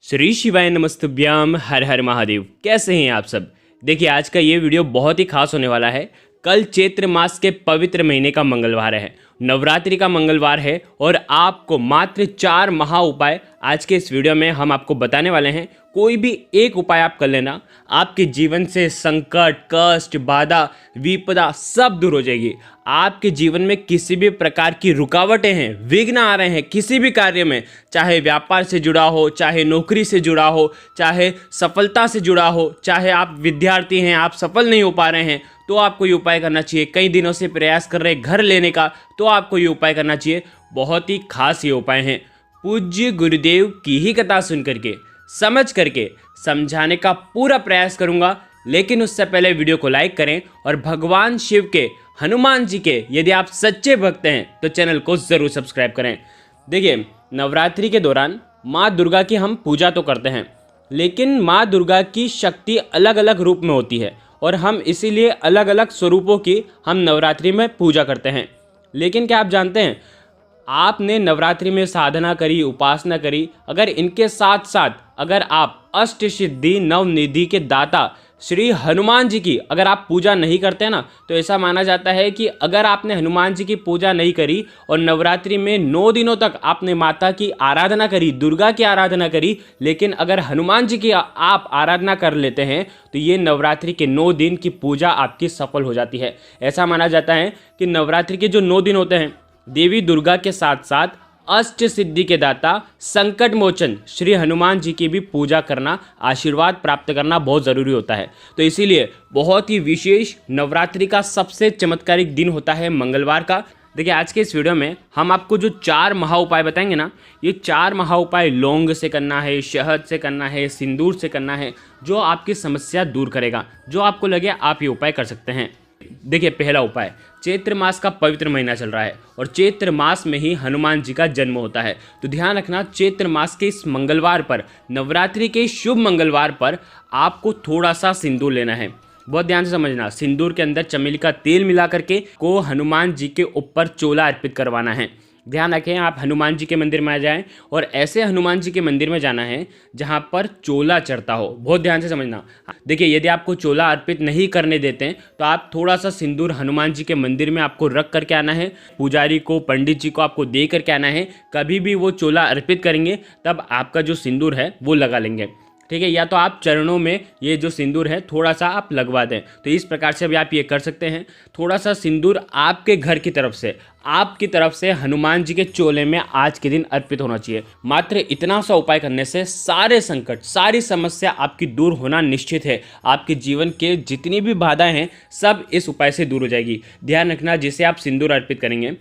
श्री शिवाय नमस्तुभ्याम। हर हर महादेव। कैसे हैं आप सब। देखिए आज का ये वीडियो बहुत ही खास होने वाला है। कल चैत्र मास के पवित्र महीने का मंगलवार है, नवरात्रि का मंगलवार है और आपको मात्र 4 महा उपाय आज के इस वीडियो में हम आपको बताने वाले हैं। कोई भी एक उपाय आप कर लेना, आपके जीवन से संकट, कष्ट, बाधा, विपदा सब दूर हो जाएगी। आपके जीवन में किसी भी प्रकार की रुकावटें हैं, विघ्न आ रहे हैं किसी भी कार्य में, चाहे व्यापार से जुड़ा हो, चाहे नौकरी से जुड़ा हो, चाहे सफलता से जुड़ा हो, चाहे आप विद्यार्थी हैं, आप सफल नहीं हो पा रहे हैं, तो आपको ये उपाय करना चाहिए। कई दिनों से प्रयास कर रहे घर लेने का, तो आपको ये उपाय करना चाहिए। बहुत ही खास ये उपाय हैं। पूज्य गुरुदेव की ही कथा सुन करके, समझ करके समझाने का पूरा प्रयास करूंगा। लेकिन उससे पहले वीडियो को लाइक करें और भगवान शिव के, हनुमान जी के यदि आप सच्चे भक्त हैं तो चैनल को ज़रूर सब्सक्राइब करें। देखिए नवरात्रि के दौरान माँ दुर्गा की हम पूजा तो करते हैं, लेकिन माँ दुर्गा की शक्ति अलग अलग रूप में होती है और हम इसीलिए अलग अलग स्वरूपों की हम नवरात्रि में पूजा करते हैं। लेकिन क्या आप जानते हैं, आपने नवरात्रि में साधना करी, उपासना करी, अगर इनके साथ साथ अगर आप अष्ट सिद्धि नवनिधि के दाता श्री हनुमान जी की अगर आप पूजा नहीं करते हैं ना, तो ऐसा माना जाता है कि अगर आपने हनुमान जी की पूजा नहीं करी और नवरात्रि में 9 दिनों तक आपने माता की आराधना करी, दुर्गा की आराधना करी, लेकिन अगर हनुमान जी की आप आराधना कर लेते हैं तो ये नवरात्रि के 9 दिन की पूजा आपकी सफल हो जाती है। ऐसा माना जाता है कि नवरात्रि के जो 9 दिन होते हैं, देवी दुर्गा के साथ साथ अष्ट सिद्धि के दाता संकट मोचन श्री हनुमान जी की भी पूजा करना, आशीर्वाद प्राप्त करना बहुत ज़रूरी होता है। तो इसीलिए बहुत ही विशेष नवरात्रि का सबसे चमत्कारिक दिन होता है मंगलवार का। देखिए आज के इस वीडियो में हम आपको जो 4 महा उपाय बताएंगे ना, ये 4 महा उपाय लौंग से करना है, शहद से करना है, सिंदूर से करना है, जो आपकी समस्या दूर करेगा। जो आपको लगे आप ये उपाय कर सकते हैं। देखिए पहला उपाय, चैत्र मास का पवित्र महीना चल रहा है और चैत्र मास में ही हनुमान जी का जन्म होता है। तो ध्यान रखना, चैत्र मास के इस मंगलवार पर, नवरात्रि के शुभ मंगलवार पर आपको थोड़ा सा सिंदूर लेना है। बहुत ध्यान से समझना, सिंदूर के अंदर चमेली का तेल मिला करके को हनुमान जी के ऊपर चोला अर्पित करवाना है। ध्यान रखें, आप हनुमान जी के मंदिर में आ जाएं और ऐसे हनुमान जी के मंदिर में जाना है जहां पर चोला चढ़ता हो। बहुत ध्यान से समझना। देखिए यदि आपको चोला अर्पित नहीं करने देते हैं तो आप थोड़ा सा सिंदूर हनुमान जी के मंदिर में आपको रख करके आना है। पुजारी को, पंडित जी को आपको दे करके आना है। कभी भी वो चोला अर्पित करेंगे तब आपका जो सिंदूर है वो लगा लेंगे, ठीक है। या तो आप चरणों में ये जो सिंदूर है थोड़ा सा आप लगवा दें। तो इस प्रकार से भी आप ये कर सकते हैं। थोड़ा सा सिंदूर आपके घर की तरफ से, आपकी तरफ से हनुमान जी के चोले में आज के दिन अर्पित होना चाहिए। मात्र इतना सा उपाय करने से सारे संकट, सारी समस्या आपकी दूर होना निश्चित है। आपके जीवन के जितनी भी बाधाएं हैं सब इस उपाय से दूर हो जाएगी। ध्यान रखना, जिसे आप सिंदूर अर्पित करेंगे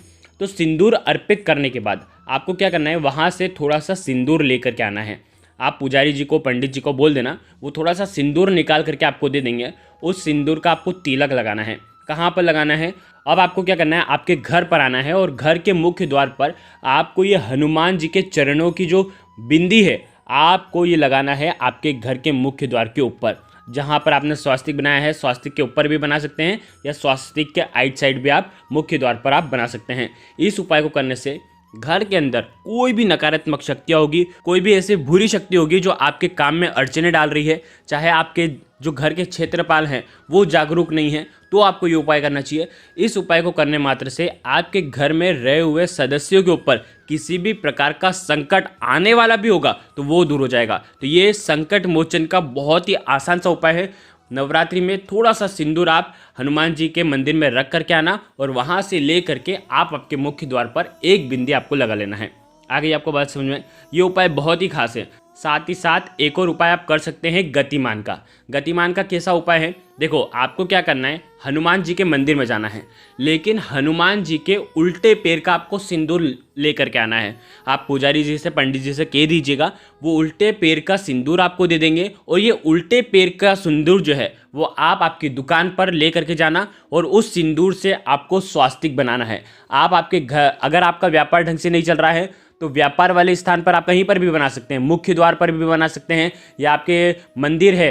तो सिंदूर अर्पित करने के बाद आपको क्या करना है, वहाँ से थोड़ा सा सिंदूर लेकर के आना है। आप पुजारी जी को, पंडित जी को बोल देना, वो थोड़ा सा सिंदूर निकाल करके आपको दे देंगे। उस सिंदूर का आपको तिलक लगाना है। कहाँ पर लगाना है, अब आपको क्या करना है, आपके घर पर आना है और घर के मुख्य द्वार पर आपको ये हनुमान जी के चरणों की जो बिंदी है आपको ये लगाना है आपके घर के मुख्य द्वार के ऊपर। जहाँ पर आपने स्वास्तिक बनाया है, स्वास्तिक के ऊपर भी बना सकते हैं या स्वास्तिक के आइट साइड भी आप मुख्य द्वार पर आप बना सकते हैं। इस उपाय को करने से घर के अंदर कोई भी नकारात्मक शक्तियाँ होगी, कोई भी ऐसी बुरी शक्ति होगी जो आपके काम में अड़चने डाल रही है, चाहे आपके जो घर के क्षेत्रपाल हैं वो जागरूक नहीं है, तो आपको ये उपाय करना चाहिए। इस उपाय को करने मात्र से आपके घर में रहे हुए सदस्यों के ऊपर किसी भी प्रकार का संकट आने वाला भी होगा तो वो दूर हो जाएगा। तो ये संकट मोचन का बहुत ही आसान सा उपाय है। नवरात्रि में थोड़ा सा सिंदूर आप हनुमान जी के मंदिर में रख करके आना और वहाँ से ले करके आप आपके मुख्य द्वार पर एक बिंदी आपको लगा लेना है। आगे आपको बात समझ में, ये उपाय बहुत ही खास है। साथ ही साथ एक और उपाय आप कर सकते हैं गतिमान का। गतिमान का कैसा उपाय है, देखो आपको क्या करना है, हनुमान जी के मंदिर में जाना है, लेकिन हनुमान जी के उल्टे पैर का आपको सिंदूर लेकर के आना है। आप पुजारी जी से, पंडित जी से कह दीजिएगा, वो उल्टे पैर का सिंदूर आपको दे देंगे और ये उल्टे पैर का सिंदूर जो है वो आप आपकी दुकान पर ले करके जाना और उस सिंदूर से आपको स्वास्तिक बनाना है। आप आपके घर, अगर आपका व्यापार ढंग से नहीं चल रहा है तो व्यापार वाले स्थान पर आप कहीं पर भी बना सकते हैं, मुख्य द्वार पर भी बना सकते हैं, या आपके मंदिर है,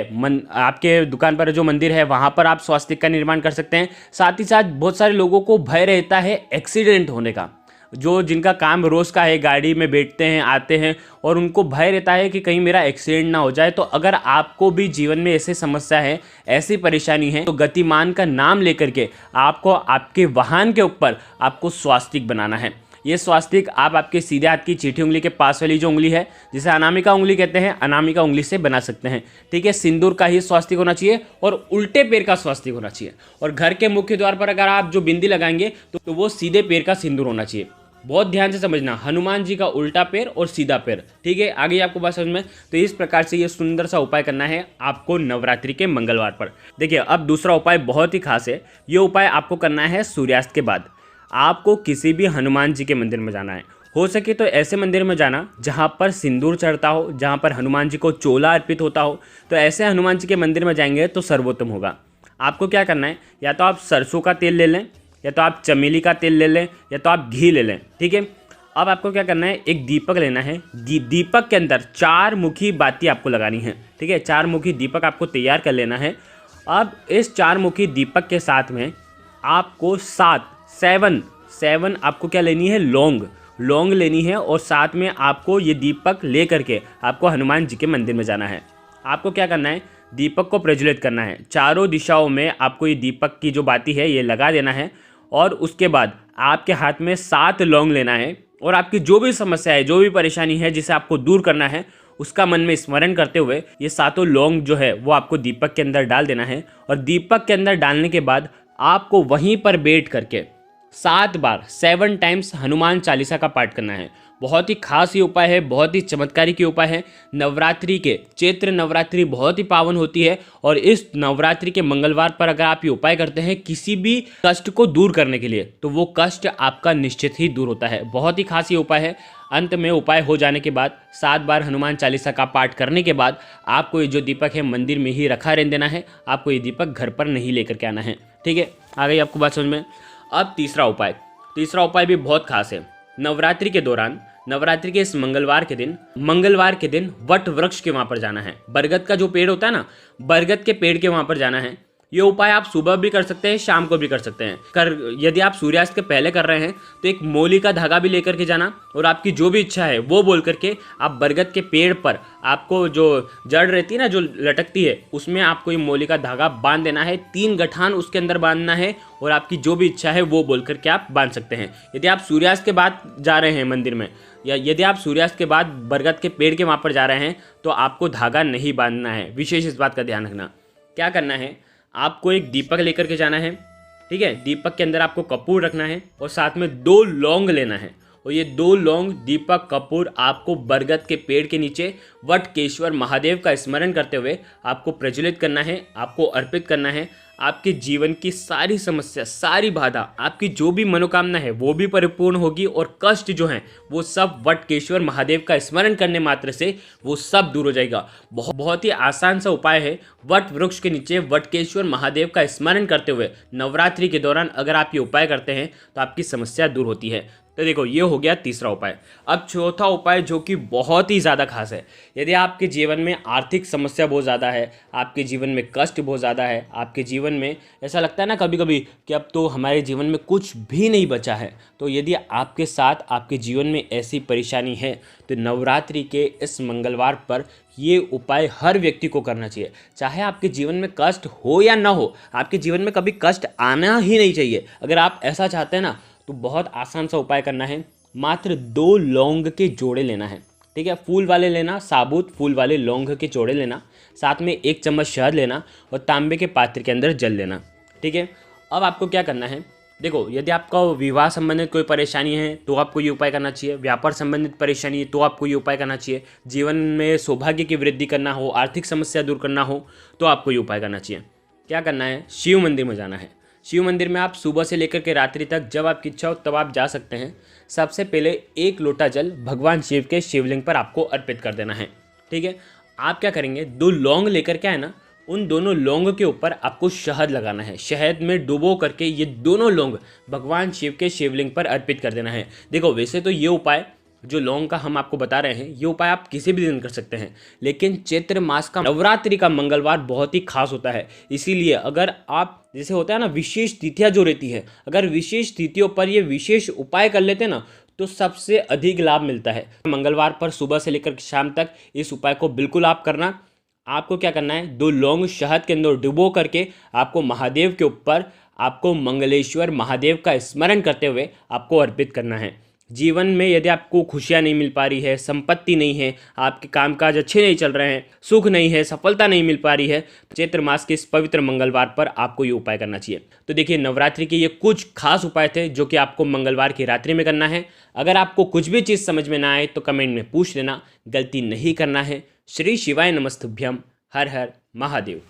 आपके दुकान पर जो मंदिर है वहाँ पर आप स्वास्तिक का निर्माण कर सकते हैं। साथ ही साथ बहुत सारे लोगों को भय रहता है एक्सीडेंट होने का, जो जिनका काम रोज़ का है, गाड़ी में बैठते हैं, आते हैं और उनको भय रहता है कि कहीं मेरा एक्सीडेंट ना हो जाए। तो अगर आपको भी जीवन में ऐसी समस्या है, ऐसी परेशानी है, तो गतिमान का नाम लेकर के आपको आपके वाहन के ऊपर आपको स्वास्तिक बनाना है। ये स्वास्तिक आप आपके सीधे हाथ की चीठी उंगली के पास वाली जो उंगली है, जिसे अनामिका उंगली कहते हैं, अनामिका उंगली से बना सकते हैं। ठीक है, सिंदूर का ही स्वास्तिक होना चाहिए और उल्टे पैर का स्वास्तिक होना चाहिए। और घर के मुख्य द्वार पर अगर आप जो बिंदी लगाएंगे तो वो सीधे पैर का सिंदूर होना चाहिए। बहुत ध्यान से समझना, हनुमान जी का उल्टा पैर और सीधा पैर। ठीक है, आगे आपको बात समझ में। तो इस प्रकार से ये सुंदर सा उपाय करना है आपको नवरात्रि के मंगलवार पर। देखिए, अब दूसरा उपाय बहुत ही खास है। ये उपाय आपको करना है सूर्यास्त के बाद। आपको किसी भी हनुमान जी के मंदिर में जाना है। हो सके तो ऐसे मंदिर में जाना जहाँ पर सिंदूर चढ़ता हो, जहाँ पर हनुमान जी को चोला अर्पित होता हो। तो ऐसे हनुमान जी के मंदिर में जाएंगे तो सर्वोत्तम होगा। आपको क्या करना है, या तो आप सरसों का तेल ले लें, या तो आप चमेली का तेल ले लें, या तो आप घी ले लें। ठीक है, अब आपको क्या करना है, एक दीपक लेना है। दीपक के अंदर 4 मुखी बाती आपको लगानी है। ठीक है, 4 मुखी दीपक आपको तैयार कर लेना है। अब इस 4 मुखी दीपक के साथ में आपको 7 आपको क्या लेनी है, लौंग लेनी है। और साथ में आपको ये दीपक ले करके आपको हनुमान जी के मंदिर में जाना है। आपको क्या करना है, दीपक को प्रज्वलित करना है। चारों दिशाओं में आपको ये दीपक की जो बाती है ये लगा देना है। और उसके बाद आपके हाथ में 7 लौंग लेना है और आपकी जो भी समस्या है, जो भी परेशानी है जिसे आपको दूर करना है, उसका मन में स्मरण करते हुए ये 7 लौंग जो है वो आपको दीपक के अंदर डाल देना है। और दीपक के अंदर डालने के बाद आपको वहीं पर बैठ करके 7 बार 7 टाइम्स हनुमान चालीसा का पाठ करना है। बहुत ही खास ये उपाय है, बहुत ही चमत्कारिक ये उपाय है। नवरात्रि के चैत्र नवरात्रि बहुत ही पावन होती है और इस नवरात्रि के मंगलवार पर अगर आप ये उपाय करते हैं किसी भी कष्ट को दूर करने के लिए, तो वो कष्ट आपका निश्चित ही दूर होता है। बहुत ही खास ये उपाय है। अंत में उपाय हो जाने के बाद 7 बार हनुमान चालीसा का पाठ करने के बाद आपको ये जो दीपक है मंदिर में ही रखा रहने देना है। आपको ये दीपक घर पर नहीं लेकर के आना है। ठीक है, आ गई आपको बात समझ में। अब तीसरा उपाय भी बहुत खास है। नवरात्रि के दौरान, नवरात्रि के इस मंगलवार के दिन वट वृक्ष के वहां पर जाना है। बरगद का जो पेड़ होता है ना, बरगद के पेड़ के वहां पर जाना है। ये उपाय आप सुबह भी कर सकते हैं, शाम को भी कर सकते हैं। यदि आप सूर्यास्त के पहले कर रहे हैं तो एक मोली का धागा भी लेकर के जाना और आपकी जो भी इच्छा है वो बोल करके आप बरगद के पेड़ पर, आपको जो जड़ रहती है ना, जो लटकती है, उसमें आपको ये मोली का धागा बांध देना है। 3 गठान उसके अंदर बांधना है और आपकी जो भी इच्छा है वो बोल करके आप बांध सकते हैं। यदि आप सूर्यास्त के बाद जा रहे हैं मंदिर में, या यदि आप सूर्यास्त के बाद बरगद के पेड़ के वहाँ पर जा रहे हैं, तो आपको धागा नहीं बांधना है। विशेष इस बात का ध्यान रखना। क्या करना है, आपको एक दीपक लेकर के जाना है। ठीक है, दीपक के अंदर आपको कपूर रखना है और साथ में 2 लौंग लेना है। और ये 2 लौंग, दीपक, कपूर आपको बरगद के पेड़ के नीचे वटकेश्वर महादेव का स्मरण करते हुए आपको प्रज्वलित करना है, आपको अर्पित करना है। आपके जीवन की सारी समस्या, सारी बाधा, आपकी जो भी मनोकामना है वो भी परिपूर्ण होगी और कष्ट जो हैं वो सब वटकेश्वर महादेव का स्मरण करने मात्र से वो सब दूर हो जाएगा। बहुत ही आसान सा उपाय है। वट वृक्ष के नीचे वटकेश्वर महादेव का स्मरण करते हुए नवरात्रि के दौरान अगर आप ये उपाय करते हैं तो आपकी समस्या दूर होती है। तो देखो, ये हो गया तीसरा उपाय। अब चौथा उपाय जो कि बहुत ही ज़्यादा खास है। यदि आपके जीवन में आर्थिक समस्या बहुत ज़्यादा है, आपके जीवन में कष्ट बहुत ज़्यादा है, आपके जीवन में ऐसा लगता है ना कभी कभी कि अब तो हमारे जीवन में कुछ भी नहीं बचा है, तो यदि आपके साथ आपके जीवन में ऐसी परेशानी है तो नवरात्रि के इस मंगलवार पर ये उपाय हर व्यक्ति को करना चाहिए। चाहे आपके जीवन में कष्ट हो या ना हो, आपके जीवन में कभी कष्ट आना ही नहीं चाहिए। अगर आप ऐसा चाहते हैं ना, तो बहुत आसान सा उपाय करना है। मात्र 2 लौंग के जोड़े लेना है। ठीक है, फूल वाले लेना, साबुत फूल वाले लौंग के जोड़े लेना। साथ में 1 चम्मच शहद लेना और तांबे के पात्र के अंदर जल लेना। ठीक है, अब आपको क्या करना है, देखो, यदि आपका विवाह संबंधित कोई परेशानी है तो आपको ये उपाय करना चाहिए। व्यापार संबंधित परेशानी है तो आपको ये उपाय करना चाहिए। जीवन में सौभाग्य की वृद्धि करना हो, आर्थिक समस्या दूर करना हो तो आपको ये उपाय करना चाहिए। क्या करना है, शिव मंदिर में जाना है। शिव मंदिर में आप सुबह से लेकर के रात्रि तक जब आपकी इच्छा हो तब आप जा सकते हैं। सबसे पहले 1 लोटा जल भगवान शिव के शिवलिंग पर आपको अर्पित कर देना है। ठीक है, आप क्या करेंगे, 2 लौंग लेकर के आए ना, उन दोनों लौंग के ऊपर आपको शहद लगाना है। शहद में डुबो करके ये दोनों लौंग भगवान शिव के शिवलिंग पर अर्पित कर देना है। देखो, वैसे तो ये उपाय जो लौंग का हम आपको बता रहे हैं, ये उपाय आप किसी भी दिन कर सकते हैं, लेकिन चैत्र मास का नवरात्रि का मंगलवार बहुत ही खास होता है। इसीलिए अगर आप, जैसे होता है ना विशेष तिथियां जो रहती है, अगर विशेष तिथियों पर ये विशेष उपाय कर लेते हैं ना, तो सबसे अधिक लाभ मिलता है। मंगलवार पर सुबह से लेकर शाम तक इस उपाय को बिल्कुल आप करना। आपको क्या करना है, 2 लौंग शहद के अंदर डुबो करके आपको महादेव के ऊपर, आपको मंगलेश्वर महादेव का स्मरण करते हुए आपको अर्पित करना है। जीवन में यदि आपको खुशियाँ नहीं मिल पा रही है, संपत्ति नहीं है, आपके कामकाज अच्छे नहीं चल रहे हैं, सुख नहीं है, सफलता नहीं मिल पा रही है, चैत्र मास के इस पवित्र मंगलवार पर आपको ये उपाय करना चाहिए। तो देखिए, नवरात्रि के ये कुछ खास उपाय थे जो कि आपको मंगलवार की रात्रि में करना है। अगर आपको कुछ भी चीज़ समझ में ना आए तो कमेंट में पूछ लेना, गलती नहीं करना है। श्री शिवाय नमस्तुभ्यम। हर हर महादेव।